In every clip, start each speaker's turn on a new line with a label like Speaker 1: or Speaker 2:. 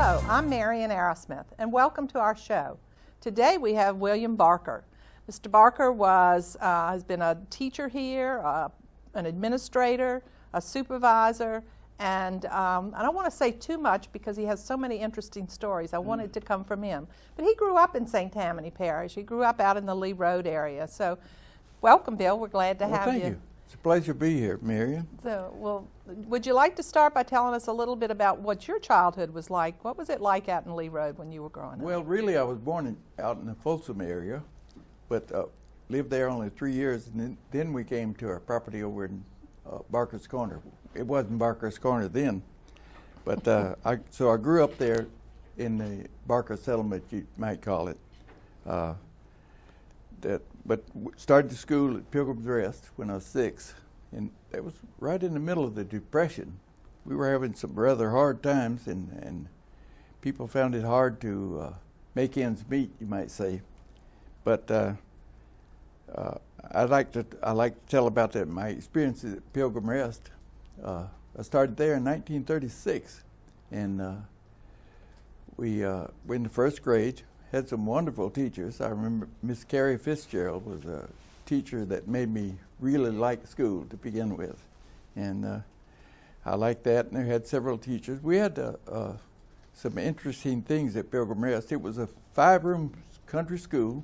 Speaker 1: Hello, I'm Marian Arrowsmith, and welcome to our show. Today we have William Barker. Mr. Barker has been a teacher here, an administrator, a supervisor, and I don't want to say too much because he has so many interesting stories. I wanted to come from him. But he grew up in St. Tammany Parish. He grew up out in the Lee Road area. So welcome, Bill. We're glad to have you.
Speaker 2: Thank you. It's a pleasure to be here, Marian.
Speaker 1: So, would you like to start by telling us a little bit about what your childhood was like? What was it like out in Lee Road when you were growing up?
Speaker 2: Well, really, I was born out in the Folsom area, but lived there only 3 years, and then we came to our property over in Barker's Corner. It wasn't Barker's Corner then, but I grew up there in the Barker settlement, you might call it. But started the school at Pilgrim's Rest when I was 6, and that was right in the middle of the Depression. We were having some rather hard times, and people found it hard to make ends meet, you might say. But I like to tell about that my experiences at Pilgrim Rest. I started there in 1936, and we were in the first grade. Had some wonderful teachers. I remember Miss Carrie Fitzgerald was a teacher that made me really like school to begin with, and I liked that. And they had several teachers. We had some interesting things at Pilgrim Rest. It was a 5-room country school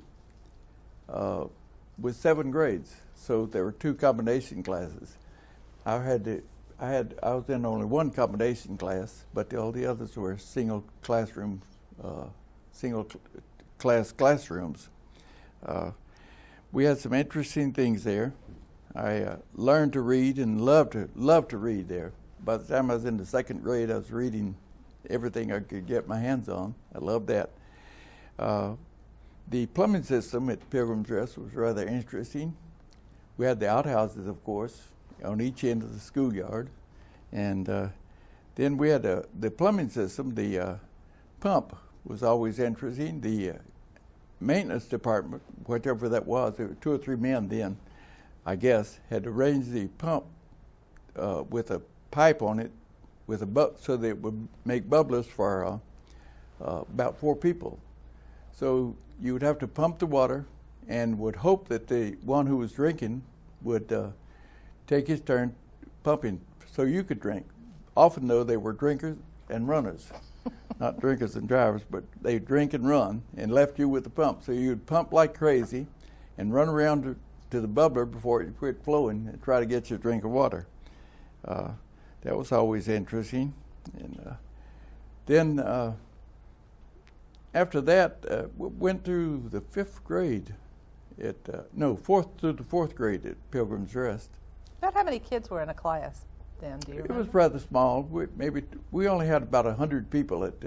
Speaker 2: with 7 grades, so there were 2 combination classes. I was in only 1 combination class, but all the others were single class classrooms. We had some interesting things there. I learned to read and loved to read there. By the time I was in the 2nd grade, I was reading everything I could get my hands on. I loved that. The plumbing system at Pilgrim's Rest was rather interesting. We had the outhouses, of course, on each end of the schoolyard, and then we had the plumbing system. The pump was always interesting. The maintenance department, whatever that was, there were 2 or 3 men then, I guess, had arranged the pump with a pipe on it, with so that it would make bubblers for about 4 people. So you would have to pump the water and would hope that the one who was drinking would take his turn pumping so you could drink. Often, though, they were drinkers and runners. Not drinkers and drivers, but they drink and run and left you with the pump. So you'd pump like crazy and run around to the bubbler before it quit flowing and try to get your drink of water. That was always interesting. And then after that, we went through the 5th grade fourth through the 4th grade at Pilgrim's Rest.
Speaker 1: About how many kids were in a class then, do you remember?
Speaker 2: It was rather small. We only had about 100 people at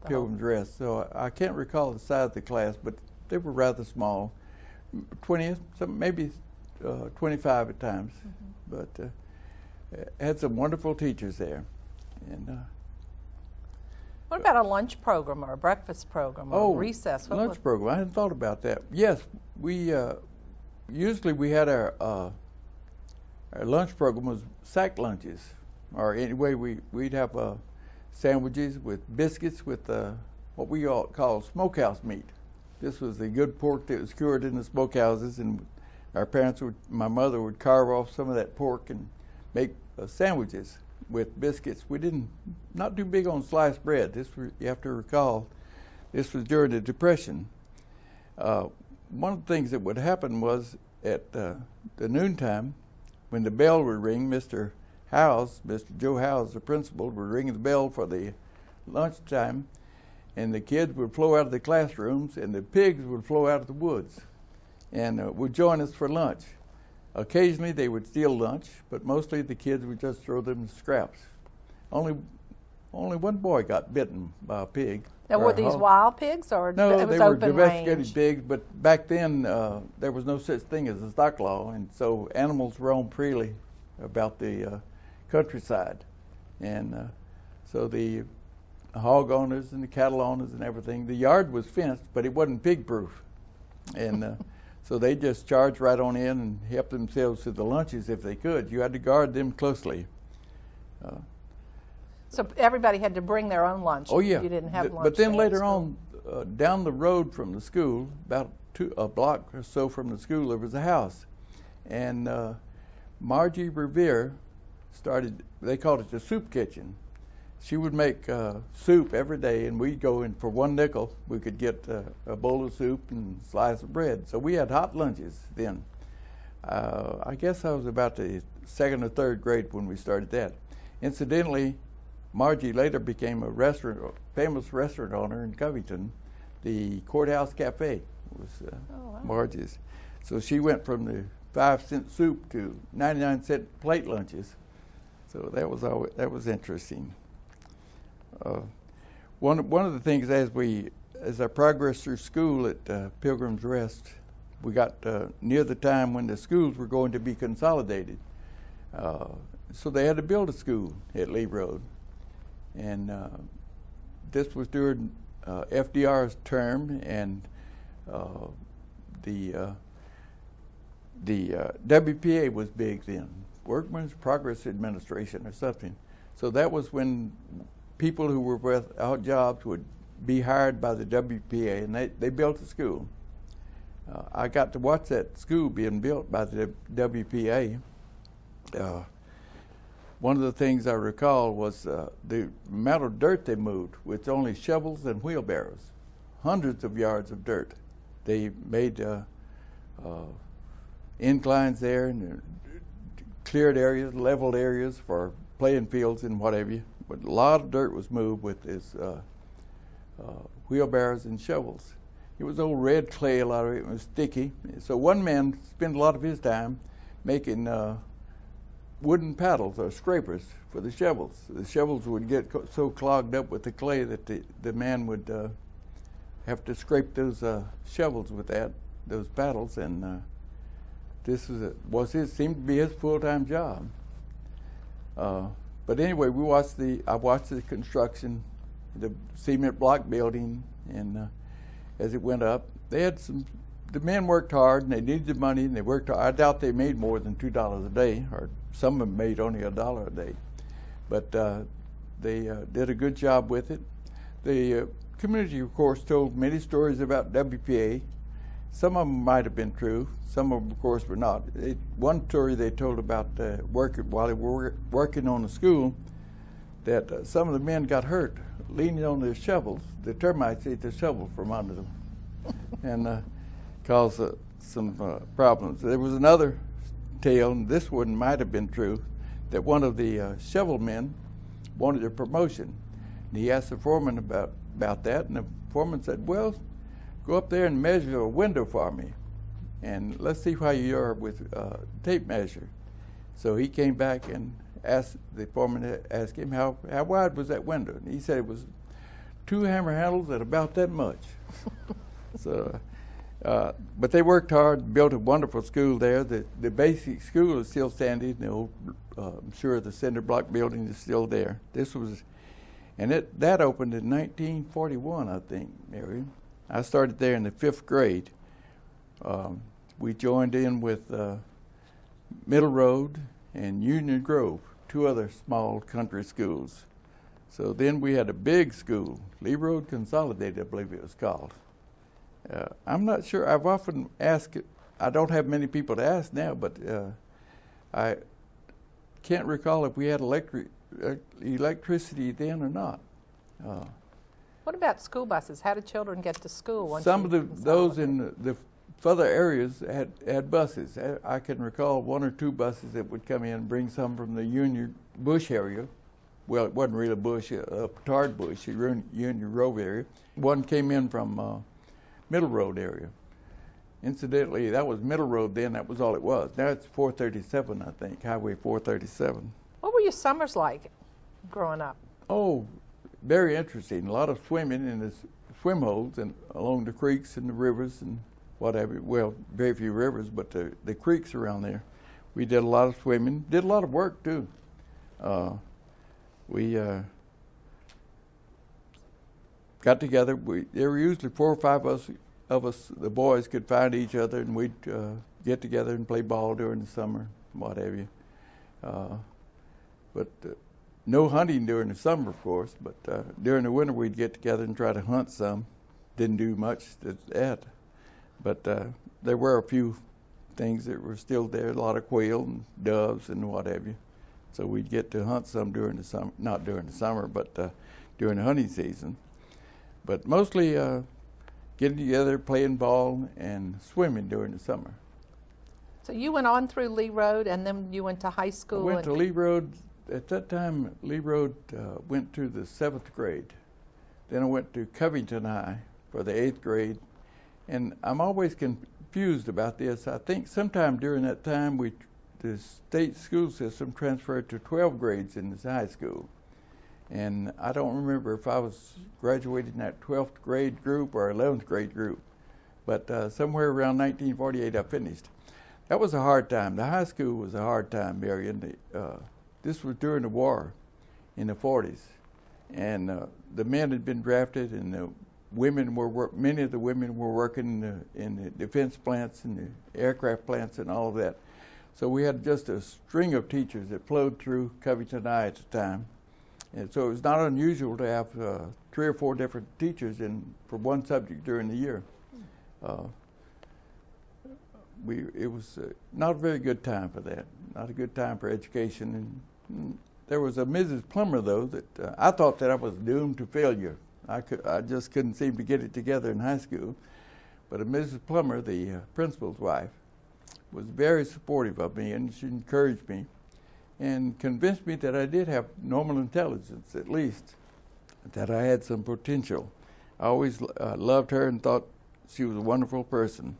Speaker 2: Pilgrim's Rest, so I can't recall the size of the class, but they were rather small, 20, maybe 25 at times. Mm-hmm. But had some wonderful teachers there. And
Speaker 1: what about a lunch program or a breakfast program or recess?
Speaker 2: Lunch program. I hadn't thought about that. Yes, we usually we had our lunch program was sack lunches, or anyway we'd have sandwiches with biscuits with what we all call smokehouse meat. This was the good pork that was cured in the smokehouses, and my mother would carve off some of that pork and make sandwiches with biscuits. We not too big on sliced bread. You have to recall, this was during the Depression. One of the things that would happen was at the noontime, when the bell would ring, Mr. Joe Howes, the principal, would ring the bell for the lunchtime, and the kids would flow out of the classrooms, and the pigs would flow out of the woods, and would join us for lunch. Occasionally they would steal lunch, but mostly the kids would just throw them scraps. Only one boy got bitten by a pig.
Speaker 1: Now, were these wild pigs or
Speaker 2: no?
Speaker 1: It was
Speaker 2: they were
Speaker 1: open
Speaker 2: domesticated
Speaker 1: range?
Speaker 2: pigs, but back then there was no such thing as a stock law, and so animals roamed freely about the countryside, and so the hog owners and the cattle owners and everything. The yard was fenced, but it wasn't pig-proof, and so they just charged right on in and helped themselves to the lunches if they could. You had to guard them closely.
Speaker 1: So everybody had to bring their own lunch.
Speaker 2: Oh yeah.
Speaker 1: You didn't have lunch.
Speaker 2: But then
Speaker 1: there at
Speaker 2: later
Speaker 1: school.
Speaker 2: on, down the road from the school, about a block or so from the school, there was a house, and Margie Revere started. They called it the soup kitchen. She would make soup every day, and we'd go in for 1 nickel. We could get a bowl of soup and a slice of bread. So we had hot lunches then. I guess I was about the 2nd or 3rd grade when we started that. Incidentally, Margie later became a famous restaurant owner in Covington. The Courthouse Cafe was
Speaker 1: wow.
Speaker 2: Margie's. So she went from the 5-cent soup to 99-cent plate lunches. So that was interesting. One of the things as I progressed through school at Pilgrim's Rest, we got near the time when the schools were going to be consolidated. So they had to build a school at Lee Road. And this was during FDR's term, and the WPA was big then, Workmen's Progress Administration or something. So that was when people who were without jobs would be hired by the WPA, and they built a school. I got to watch that school being built by the WPA. One of the things I recall was the amount of dirt they moved with only shovels and wheelbarrows, hundreds of yards of dirt. They made inclines there and cleared areas, leveled areas for playing fields and whatever. But a lot of dirt was moved with this wheelbarrows and shovels. It was old red clay, a lot of it was sticky. So one man spent a lot of his time making wooden paddles or scrapers for the shovels. The shovels would get so clogged up with the clay that the man would have to scrape those shovels with those paddles, and this seemed to be his full-time job. But anyway, I watched the construction, the cement block building, and as it went up, the men worked hard and they needed the money, and they worked hard. I doubt they made more than $2 a day, or some of them made only $1 a day. But they did a good job with it. The community, of course, told many stories about WPA. Some of them might have been true. Some of them, of course, were not. One story they told about while they were working on the school, that some of the men got hurt leaning on their shovels. The termites ate the shovel from under them and caused some problems. There was another tale, and this one might have been true, that one of the shovel men wanted a promotion. And he asked the foreman about that, and the foreman said, "Well, go up there and measure a window for me, and let's see how you are with tape measure." So he came back and asked the foreman to ask him how wide was that window, and he said it was 2 hammer handles at about that much. So, but they worked hard, built a wonderful school there. The basic school is still standing. The old, I'm sure the cinder block building is still there. That opened in 1941, I think, Marian. I started there in the 5th grade. We joined in with Middle Road and Union Grove, 2 other small country schools. So then we had a big school, Lee Road Consolidated, I believe it was called. I'm not sure. I've often asked, I don't have many people to ask now, but I can't recall if we had electricity then or not.
Speaker 1: What about school buses? How did children get to school? Once
Speaker 2: Some of those in the further areas had buses. I can recall 1 or 2 buses that would come in and bring some from the Union Bush area. Well, it wasn't really bush, a petard bush, a Union Grove area. One came in from Middle Road area. Incidentally, that was Middle Road then. That was all it was. Now it's 437, I think, Highway 437.
Speaker 1: What were your summers like growing up?
Speaker 2: Oh, very interesting. A lot of swimming in the swim holes and along the creeks and the rivers and whatever. Well, very few rivers, but the creeks around there. We did a lot of swimming. Did a lot of work too. We got together. There were usually 4 or 5 of us. The boys could find each other, and we'd get together and play ball during the summer, what have you. But no hunting during the summer, of course, but during the winter we'd get together and try to hunt some. Didn't do much at that, but there were a few things that were still there, a lot of quail and doves and what have you. So we'd get to hunt some during the summer, not during the summer, but during the hunting season. But mostly getting together, playing ball, and swimming during the summer.
Speaker 1: So you went on through Lee Road, and then you went to high school?
Speaker 2: I went to Lee Road. At that time, Lee Road went to the 7th grade. Then I went to Covington High for the 8th grade. And I'm always confused about this. I think sometime during that time, the state school system transferred to 12 grades in this high school. And I don't remember if I was graduating in that 12th grade group or 11th grade group. But somewhere around 1948, I finished. That was a hard time. The high school was a hard time, Marian. This was during the war in the 40s. And the men had been drafted, and the women many of the women were working in the defense plants and the aircraft plants and all of that. So we had just a string of teachers that flowed through Covington High at the time. And so it was not unusual to have 3 or 4 different teachers for one subject during the year. It was not a very good time for that, not a good time for education. And there was a Mrs. Plummer, though, that I thought that I was doomed to failure. I just couldn't seem to get it together in high school. But a Mrs. Plummer, the principal's wife, was very supportive of me, and she encouraged me and convinced me that I did have normal intelligence, at least, that I had some potential. I always loved her and thought she was a wonderful person.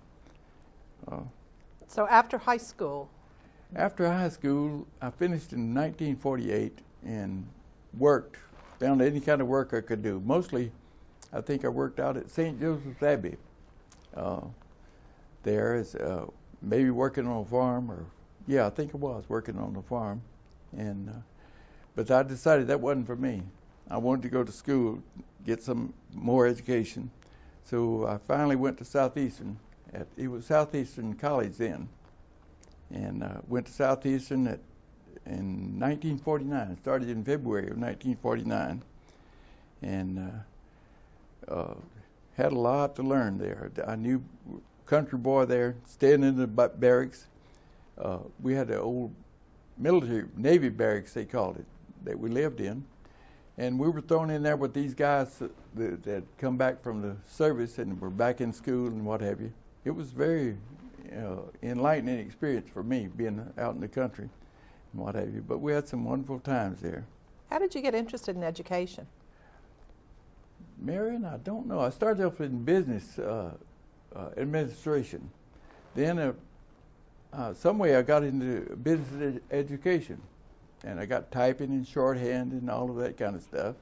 Speaker 1: So after high school?
Speaker 2: After high school, I finished in 1948 and found any kind of work I could do. Mostly, I think I worked out at St. Joseph's Abbey. There is maybe working on a farm, I think I was working on a farm. But I decided that wasn't for me. I wanted to go to school, get some more education. So I finally went to Southeastern. It was Southeastern College then. And went to Southeastern in 1949. Started in February of 1949. And had a lot to learn there. I knew country boy there, staying in the barracks. We had the old military, Navy barracks, they called it, that we lived in. And we were thrown in there with these guys that come back from the service and were back in school and what have you. It was very enlightening experience for me, being out in the country and what have you. But we had some wonderful times there.
Speaker 1: How did you get interested in education?
Speaker 2: Marian, I don't know. I started off in business administration. Then some way I got into business education, and I got typing and shorthand and all of that kind of stuff,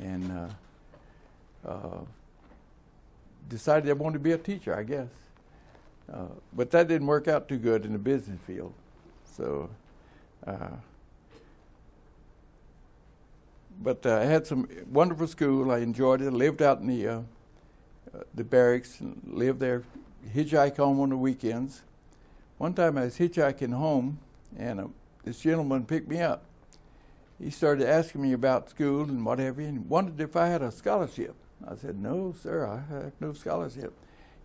Speaker 2: and decided I wanted to be a teacher, I guess. But that didn't work out too good in the business field. So, but I had some wonderful school. I enjoyed it. I lived out in the barracks, and lived there, hitchhike home on the weekends. One time I was hitchhiking home, and this gentleman picked me up. He started asking me about school and what have you, and wondered if I had a scholarship. I said, "No, sir, I have no scholarship."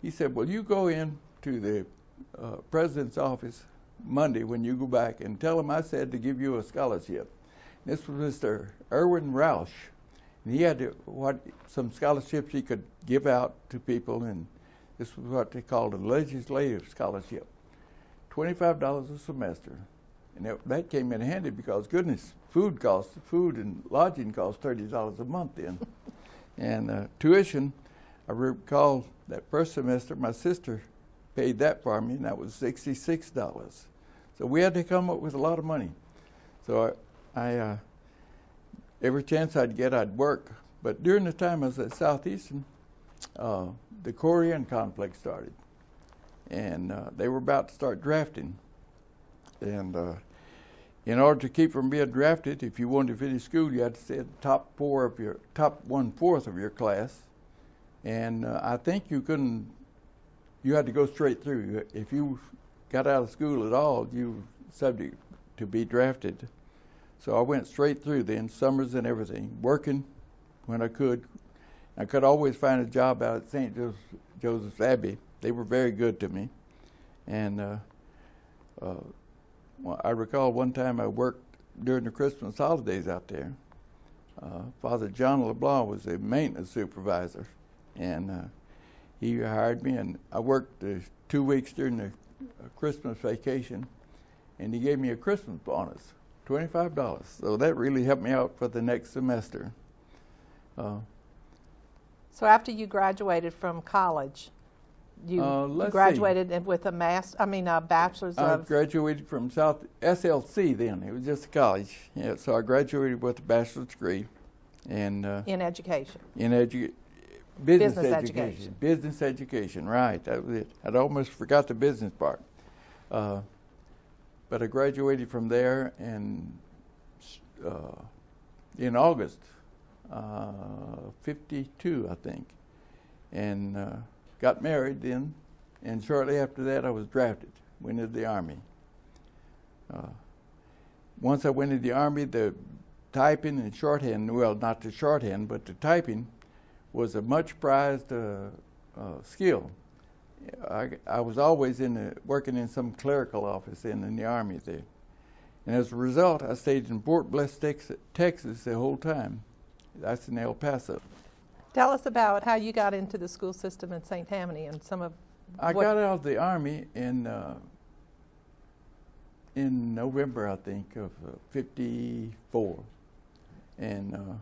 Speaker 2: He said, "Well, you go in to the president's office Monday when you go back and tell him I said to give you a scholarship." This was Mr. Irwin Roush, and he had some scholarships he could give out to people, and this was what they called a legislative scholarship, $25 a semester. And that came in handy because, goodness, food and lodging cost $30 a month then. And tuition, I recall that first semester, my sister paid that for me, and that was $66. So we had to come up with a lot of money. So I every chance I'd get, I'd work. But during the time I was at Southeastern, the Korean conflict started. And they were about to start drafting. And in order to keep from being drafted, if you wanted to finish school, you had to stay at the top 1/4 of your class. And I think you had to go straight through. If you got out of school at all, you were subject to be drafted. So I went straight through then, summers and everything, working when I could. I could always find a job out at St. Joseph's Abbey. They were very good to me. And well, I recall one time I worked during the Christmas holidays out there. Father John LeBlanc was a maintenance supervisor, and he hired me, and I worked 2 weeks during the Christmas vacation, and he gave me a Christmas bonus, $25. So that really helped me out for the next semester.
Speaker 1: So after you graduated from college, you graduated with a bachelor's
Speaker 2: I
Speaker 1: of...
Speaker 2: graduated from South SLC then. It was just a college. Yeah, so I graduated with a bachelor's degree. And
Speaker 1: in education.
Speaker 2: Business education. Business education, right. That was it. I'd almost forgot the business part. But I graduated from there and in August 52, I think. And got married then, and shortly after that I was drafted, went into the Army. Once I went into the Army, the typing and shorthand, well, not the shorthand, but the typing was a much prized skill. I was always working in some clerical office in the Army there. And as a result, I stayed in Fort Bliss, Texas the whole time. That's in El Paso.
Speaker 1: Tell us about how you got into the school system in St. Tammany and some of
Speaker 2: I got out of the Army in November, I think, of 54. And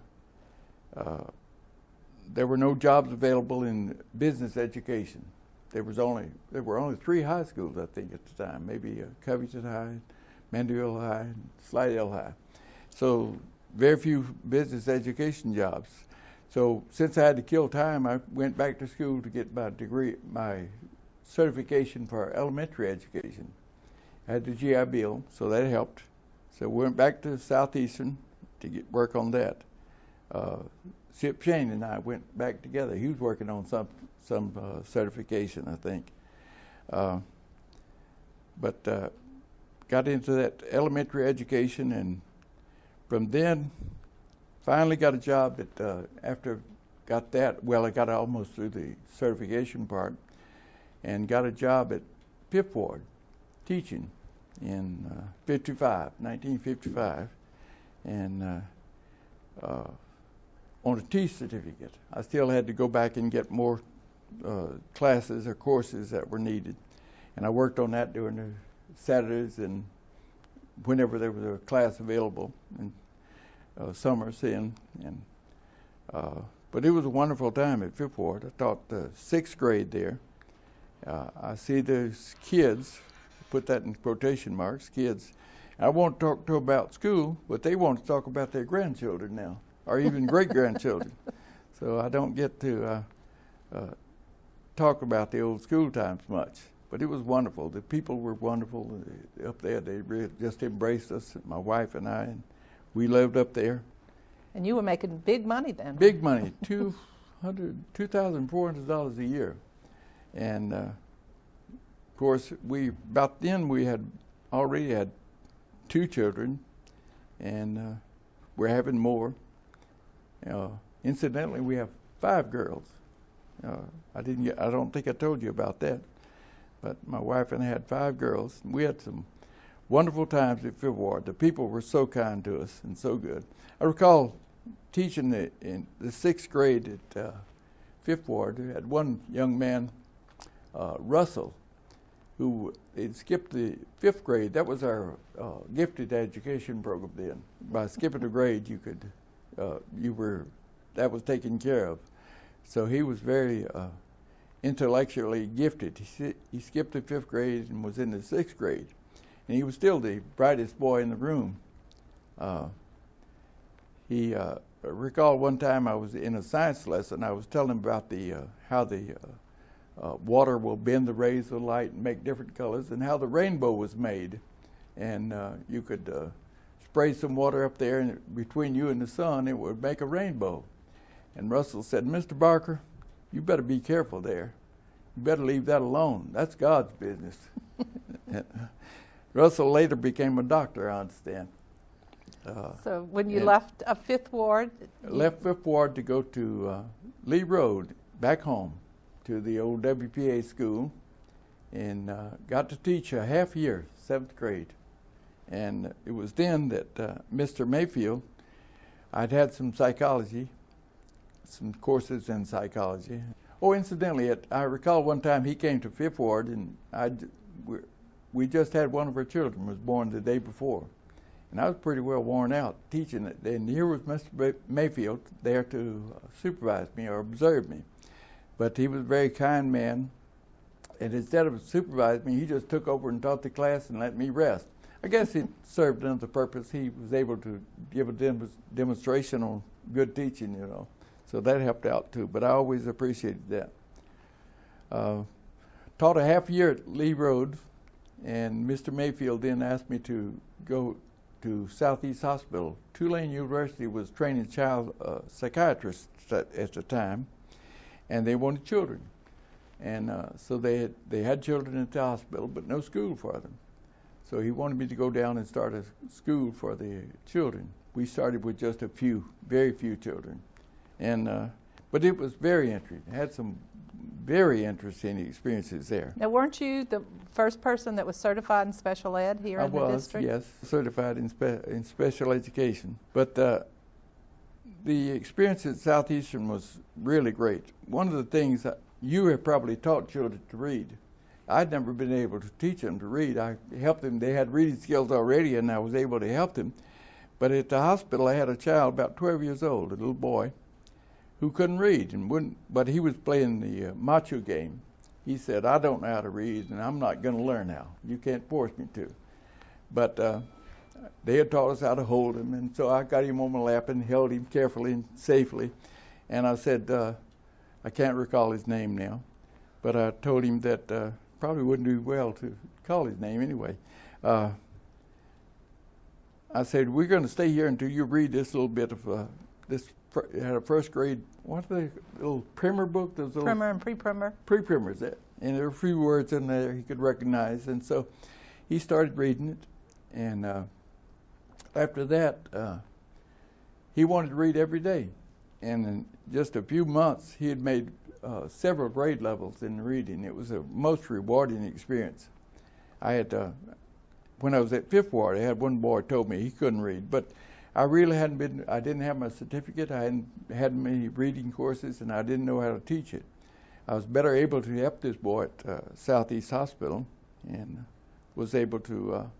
Speaker 2: there were no jobs available in business education. There were only 3 high schools, I think, at the time. Maybe Covington High, Mandeville High, and Slidell High. So very few business education jobs. So since I had to kill time, I went back to school to get my degree, my certification for elementary education. I had the GI Bill, so that helped. So we went back to Southeastern to get work on that. Skip Shane and I went back together. He was working on some certification, I think. But got into that elementary education, and from then finally got a job that after got that, well, I got almost through the certification part, and got a job at Fifth Ward teaching in 1955, and on a T certificate. I still had to go back and get more classes or courses that were needed, and I worked on that during the Saturdays and whenever there was a class available, and summers in. And but it was a wonderful time at Fifth Ward. I taught the 6th grade there. I see those kids, put that in quotation marks, kids. I won't talk to them about school, but they want to talk about their grandchildren now, or even great-grandchildren. So I don't get to talk about the old school times much. But it was wonderful. The people were wonderful up there. They really just embraced us, my wife and I, and we lived up there.
Speaker 1: And you were making big money then.
Speaker 2: Big money, $2,400 a year. And of course, about then we had already had 2 children, and we're having more. Incidentally, we have 5 girls. I don't think I told you about that, but my wife and I had 5 girls. We had some wonderful times at Fifth Ward. The people were so kind to us and so good. I recall teaching in the 6th grade at Fifth Ward. We had one young man, Russell, who had skipped the 5th grade. That was our gifted education program then. By skipping a grade, you could, that was taken care of. So he was very intellectually gifted. He skipped the 5th grade and was in the 6th grade. And he was still the brightest boy in the room. I recall one time I was in a science lesson. I was telling him about how the water will bend the rays of light and make different colors, and how the rainbow was made. And you could spray some water up there, and between you and the sun, it would make a rainbow. And Russell said, "Mr. Barker, you better be careful there. You better leave that alone. That's God's business." Russell later became a doctor, I understand.
Speaker 1: So when you left a Fifth Ward?
Speaker 2: Left Fifth Ward to go to Lee Road, back home, to the old WPA school, and got to teach a half year, 7th grade. And it was then that Mr. Mayfield, I'd had some psychology, some courses in psychology. Oh, incidentally, I recall one time he came to Fifth Ward, and we just had one of our children was born the day before. And I was pretty well worn out teaching it. And here was Mr. Mayfield there to supervise me or observe me. But he was a very kind man. And instead of supervising me, he just took over and taught the class and let me rest. I guess it served another purpose. He was able to give a demonstration on good teaching, you know. So that helped out too. But I always appreciated that. Taught a half year at Lee Road, and Mr. Mayfield then asked me to go to Southeast Hospital. Tulane University was training child psychiatrists at the time, and they wanted children. And so they had children at the hospital, but no school for them. So he wanted me to go down and start a school for the children. We started with just a few, very few children. And but it was very interesting. I had some very interesting experiences there.
Speaker 1: Now, weren't you the first person that was certified in special ed here in the district?
Speaker 2: I was, yes, certified in special education. But the experience at Southeastern was really great. One of the things you have probably taught children to read. I'd never been able to teach them to read. I helped them. They had reading skills already, and I was able to help them. But at the hospital, I had a child about 12 years old, a little boy, who couldn't read, and wouldn't. But he was playing the macho game. He said, "I don't know how to read, and I'm not going to learn how. You can't force me to." But they had taught us how to hold him, and so I got him on my lap and held him carefully and safely. And I said, I can't recall his name now, but I told him that probably wouldn't do well to call his name anyway. I said, we're going to stay here until you read this little bit of this. Had a first grade, what are they, little primer book? Those little
Speaker 1: primer and pre-primer.
Speaker 2: Pre-primers, and there were a few words in there he could recognize. And so he started reading it, and after that, he wanted to read every day. And in just a few months, he had made several grade levels in reading. It was a most rewarding experience. I had, when I was at Fifth Ward, I had one boy told me he couldn't read, but I really I didn't have my certificate, I hadn't had many reading courses, and I didn't know how to teach it. I was better able to help this boy at Southeast Hospital, and was able to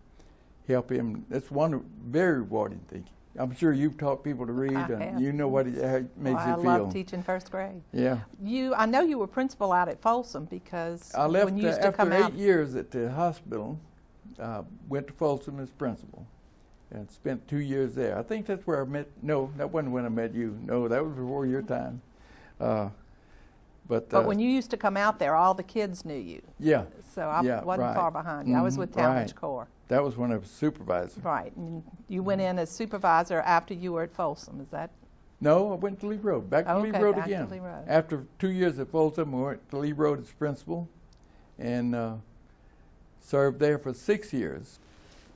Speaker 2: help him. That's one very rewarding thing. I'm sure you've taught people to read, and you know how it makes you feel.
Speaker 1: I love teaching first grade.
Speaker 2: Yeah.
Speaker 1: I know you were principal out at Folsom because
Speaker 2: I left
Speaker 1: when you used to come
Speaker 2: after
Speaker 1: out.
Speaker 2: 8 years at the hospital, went to Folsom as principal, and spent 2 years there. I think that's where I met. No, that wasn't when I met you. No, that was before your time. But
Speaker 1: when you used to come out there, all the kids knew you.
Speaker 2: Yeah.
Speaker 1: So I wasn't far behind you. I was with Talmadge Corps.
Speaker 2: That was when I was supervisor.
Speaker 1: Right. And you went in as supervisor after you were at Folsom. Is that?
Speaker 2: No, I went to Lee Road. Back to Lee Road
Speaker 1: back
Speaker 2: again.
Speaker 1: To Lee Road.
Speaker 2: After 2 years at Folsom, I went to Lee Road as principal, and served there for 6 years.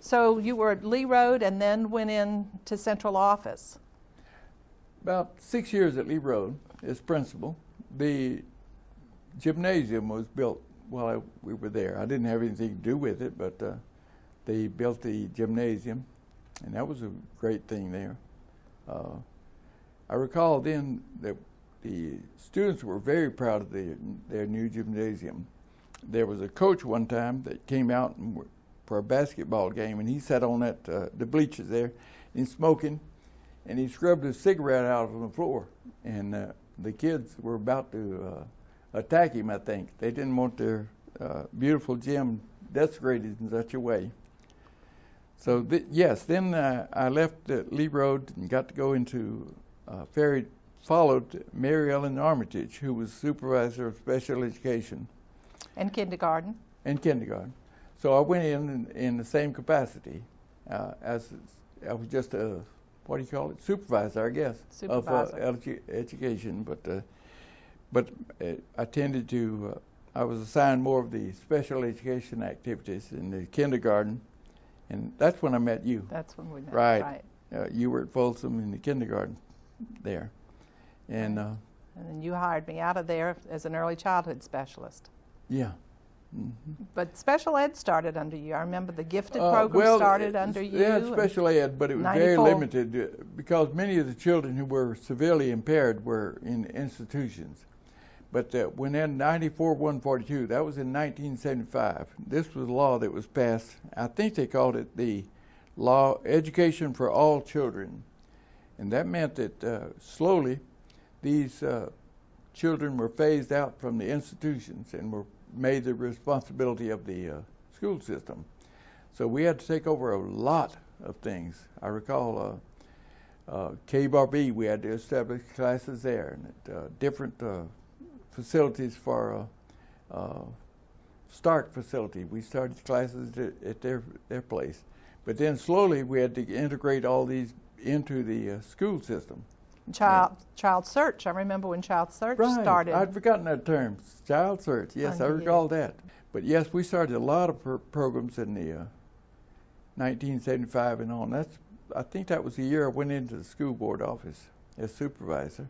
Speaker 1: So you were at Lee Road and then went in to central office.
Speaker 2: About 6 years at Lee Road as principal. The gymnasium was built while we were there. I didn't have anything to do with it, but they built the gymnasium, and that was a great thing there. I recall then that the students were very proud of their new gymnasium. There was a coach one time that came out for a basketball game, and he sat on the bleachers there, and smoking, and he scrubbed his cigarette out on the floor, and the kids were about to attack him, I think. They didn't want their beautiful gym desecrated in such a way. So yes, then I left Lee Road and got to go into followed Mary Ellen Armitage, who was supervisor of special education.
Speaker 1: And kindergarten.
Speaker 2: And kindergarten. So I went in the same capacity as I was just a, what do you call it, supervisor, I guess,
Speaker 1: supervisor.
Speaker 2: Of education. But I tended to, I was assigned more of the special education activities in the kindergarten, and that's when I met you.
Speaker 1: That's when we met.
Speaker 2: Right. You were at Folsom in the kindergarten there. And
Speaker 1: then you hired me out of there as an early childhood specialist.
Speaker 2: yeah. Mm-hmm.
Speaker 1: But special ed started under you. I remember the gifted program started under you.
Speaker 2: Yeah, special ed, but it was
Speaker 1: 94.
Speaker 2: very limited because many of the children who were severely impaired were in institutions. But when in 94-142, that was in 1975, this was a law that was passed. I think they called it the Law Education for All Children. And that meant that slowly these children were phased out from the institutions and were made the responsibility of the school system. So we had to take over a lot of things. I recall K-B, we had to establish classes there, and different facilities for Stark facility. We started classes at their place. But then slowly we had to integrate all these into the school system.
Speaker 1: Child search. I remember when child search started.
Speaker 2: I'd forgotten that term, child search. Yes, I recall that. But yes, we started a lot of programs in the 1975 and on. I think that was the year I went into the school board office as supervisor.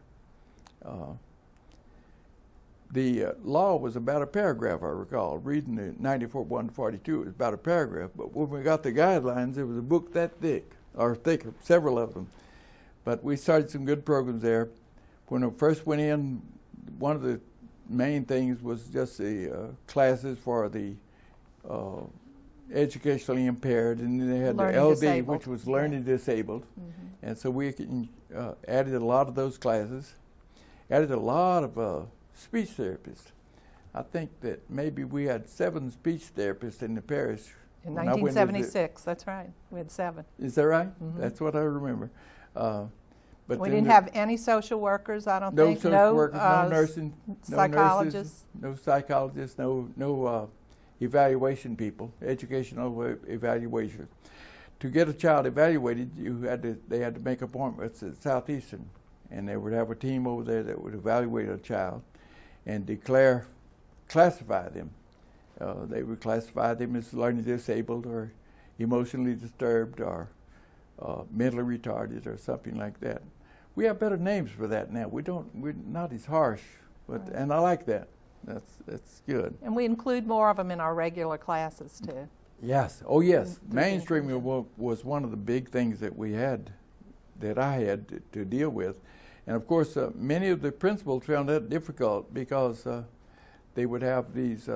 Speaker 2: The law was about a paragraph, I recall. Reading the 94-142, it was about a paragraph. But when we got the guidelines, it was a book that thick, or thicker, several of them. But we started some good programs there. When I first went in, one of the main things was just the classes for the educationally impaired, and then they had the LD, disabled, which was learning disabled. Mm-hmm. And so we added a lot of those classes, added a lot of speech therapists. I think that maybe we had 7 speech therapists in the parish.
Speaker 1: In 1976, that's right. We had 7.
Speaker 2: Is that right?
Speaker 1: Mm-hmm.
Speaker 2: That's what I remember. But
Speaker 1: we didn't have any social workers, I don't think.
Speaker 2: No social workers, no nursing,
Speaker 1: psychologists.
Speaker 2: No psychologists, no evaluation people, educational evaluation. To get a child evaluated, they had to make appointments at Southeastern, and they would have a team over there that would evaluate a child and classify them. They would classify them as learning disabled or emotionally disturbed or mentally retarded or something like that. We have better names for that now. We're not as harsh, but right. And I like that. That's good.
Speaker 1: And we include more of them in our regular classes too.
Speaker 2: Yes. Oh yes. Mainstreaming was one of the big things that I had to deal with. And of course, many of the principals found that difficult because they would have these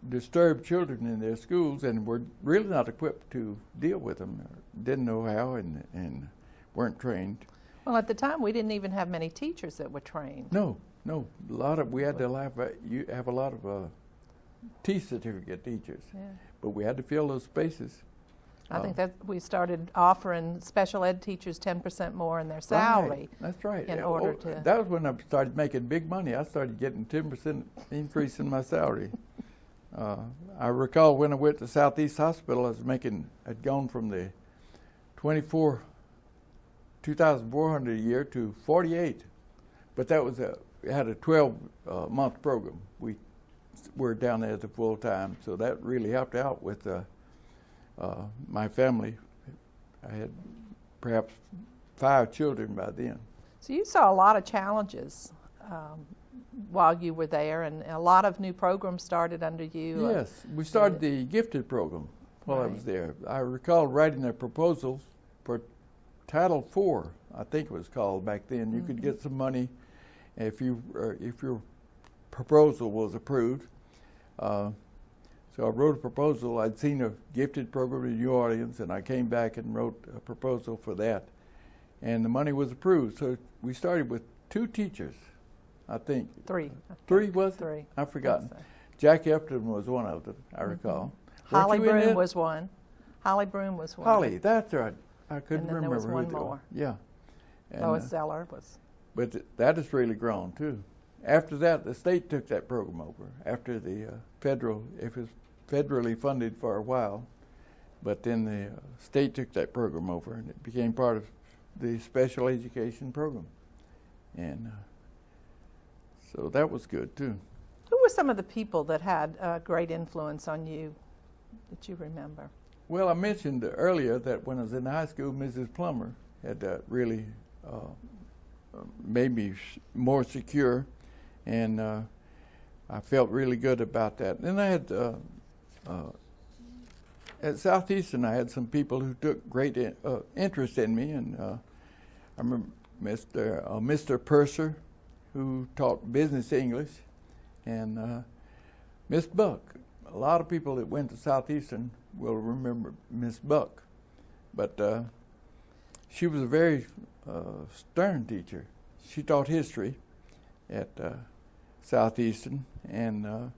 Speaker 2: disturbed children in their schools and were really not equipped to deal with them, didn't know how, and weren't trained.
Speaker 1: Well, at the time, we didn't even have many teachers that were trained.
Speaker 2: No. We had to have a lot of T certificate teachers, but we had to fill those spaces.
Speaker 1: I think that we started offering special ed teachers 10% more in their salary.
Speaker 2: Right. That's right.
Speaker 1: In order to.
Speaker 2: That was when I started making big money. I started getting 10% increase in my salary. I recall when I went to Southeast Hospital, I'd gone from the 2,400 a year to 48, but that was it had a 12-month program. We were down there at the full time, so that really helped out with my family. I had perhaps 5 children by then.
Speaker 1: So you saw a lot of challenges while you were there, and a lot of new programs started under you.
Speaker 2: Yes, we started the gifted program while I was there. I recall writing a proposal for Title IV, I think it was called back then. Mm-hmm. You could get some money if your proposal was approved. So I wrote a proposal. I'd seen a gifted program in New Orleans, and I came back and wrote a proposal for that. And the money was approved. So we started with 2 teachers, I think.
Speaker 1: 3.
Speaker 2: 3 was it?
Speaker 1: 3.
Speaker 2: I've forgotten. Jack Efton was one of them, I recall.
Speaker 1: Holly Broom was one. Holly Broom was one.
Speaker 2: Holly, that's right. I couldn't remember.
Speaker 1: And then there was one more.
Speaker 2: Yeah.
Speaker 1: Lois Zeller was.
Speaker 2: But that has really grown, too. After that, the state took that program over. After the it was federally funded for a while, but then the state took that program over, and it became part of the special education program. And so that was good, too.
Speaker 1: Who were some of the people that had great influence on you that you remember?
Speaker 2: Well, I mentioned earlier that when I was in high school, Mrs. Plummer, had really made me more secure, and I felt really good about that. And then I had at Southeastern, I had some people who took great interest in me, and I remember Mr. Purser, who taught business English, and Miss Buck. A lot of people that went to Southeastern will remember Miss Buck, but she was a very stern teacher. She taught history at Southeastern, and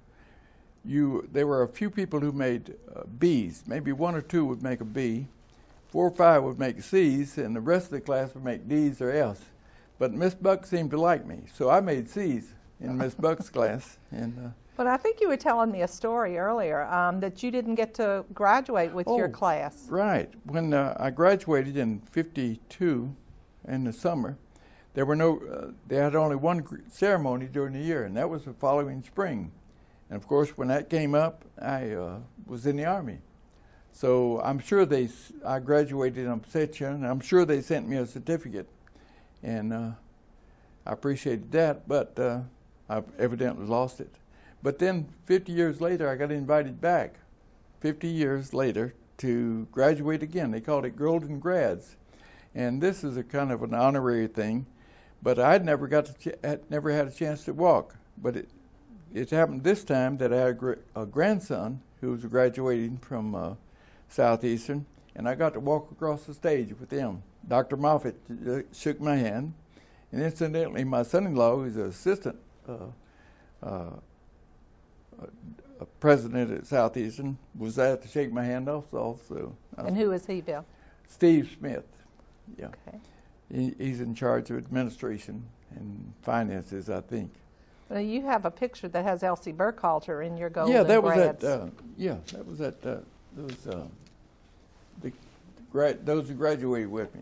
Speaker 2: there were a few people who made B's. Maybe one or two would make a B, 4 or 5 would make C's, and the rest of the class would make D's or F's. But Miss Buck seemed to like me, so I made C's in Miss Buck's class. And
Speaker 1: but I think you were telling me a story earlier that you didn't get to graduate with your class.
Speaker 2: Right. When I graduated in '52 in the summer, there were they had only one ceremony during the year, and that was the following spring. And of course, when that came up, I was in the Army. So I'm sure I graduated in absentia, and I'm sure they sent me a certificate. And I appreciated that, but I evidently lost it. But then 50 years later, I got invited back, 50 years later, to graduate again. They called it Golden Grads. And this is a kind of an honorary thing, but I'd never never had a chance to walk. But it happened this time that I had a grandson who was graduating from Southeastern, and I got to walk across the stage with him. Dr. Moffitt shook my hand, and incidentally, my son-in-law, who's an assistant president at Southeastern, was there to shake my hand also.
Speaker 1: And who is he, Bill?
Speaker 2: Steve Smith. Yeah.
Speaker 1: Okay.
Speaker 2: He's in charge of administration and finances, I think.
Speaker 1: Well, you have a picture that has Elsie Burkhalter in your Golden
Speaker 2: That
Speaker 1: Grads.
Speaker 2: was at those who graduated with me.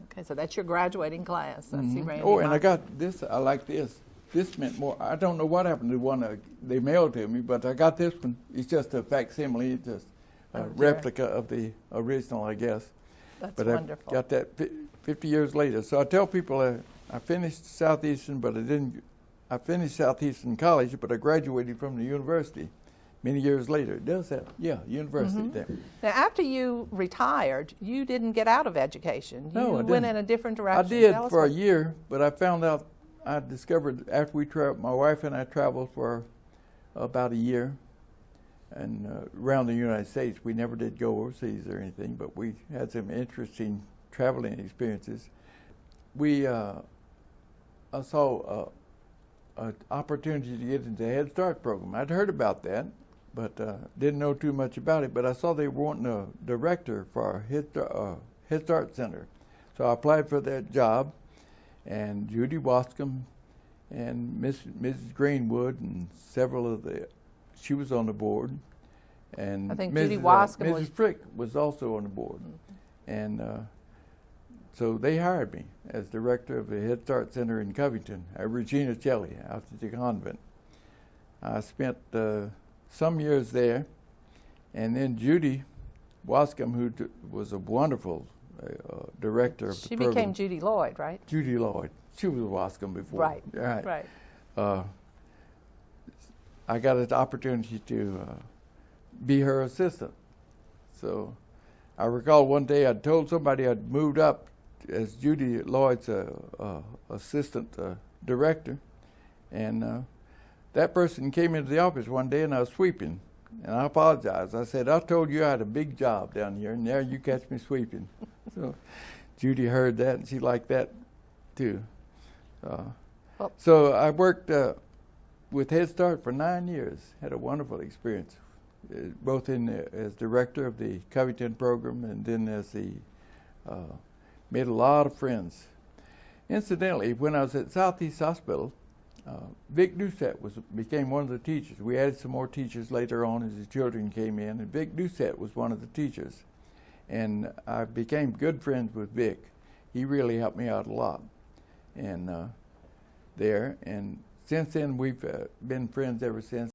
Speaker 1: Okay, so that's your graduating class. That's
Speaker 2: Mm-hmm. And I got this. I like this. This meant more. I don't know what happened to the one they mailed to me, but I got this one. It's just a facsimile, just a replica of the original, I guess.
Speaker 1: That's
Speaker 2: I
Speaker 1: wonderful.
Speaker 2: got that 50 years later. So I tell people I finished Southeastern, but I didn't. I finished Southeastern College, but I graduated from the university many years later. It does that? Yeah, university there.
Speaker 1: Now, after you retired, you didn't get out of education.
Speaker 2: No, I didn't.
Speaker 1: Went in a different direction.
Speaker 2: I did for a year, but I found out. I discovered after we traveled, my wife and I traveled for about a year, and around the United States. We never did go overseas or anything, but we had some interesting traveling experiences. I saw an opportunity to get into the Head Start program. I'd heard about that, but didn't know too much about it. But I saw they were wanting a director for a Head Start Center. So I applied for that job, and Judy Wascom and Mrs. Greenwood and several of she was on the board. And
Speaker 1: I think Judy Wascom
Speaker 2: Mrs. Frick was also on the board. And so they hired me as director of the Head Start Center in Covington at Regina Celli out at the convent. I spent some years there, and then Judy Wascom, who was a wonderful director of the program.
Speaker 1: She became Judy Lloyd, right?
Speaker 2: Judy Lloyd. She was Wascom before.
Speaker 1: Right.
Speaker 2: I got an opportunity to be her assistant. So I recall one day I'd told somebody I'd moved up as Judy Lloyd's assistant director, and that person came into the office one day and I was sweeping, and I apologized. I said, I told you I had a big job down here, and now you catch me sweeping. So Judy heard that, and she liked that too. So I worked with Head Start for 9 years, had a wonderful experience, both as director of the Covington program and then as made a lot of friends. Incidentally, when I was at Southeast Hospital, Vic Doucette became one of the teachers. We added some more teachers later on as the children came in, and Vic Doucette was one of the teachers. And I became good friends with Vic. He really helped me out a lot. And there, and since then we've been friends ever since.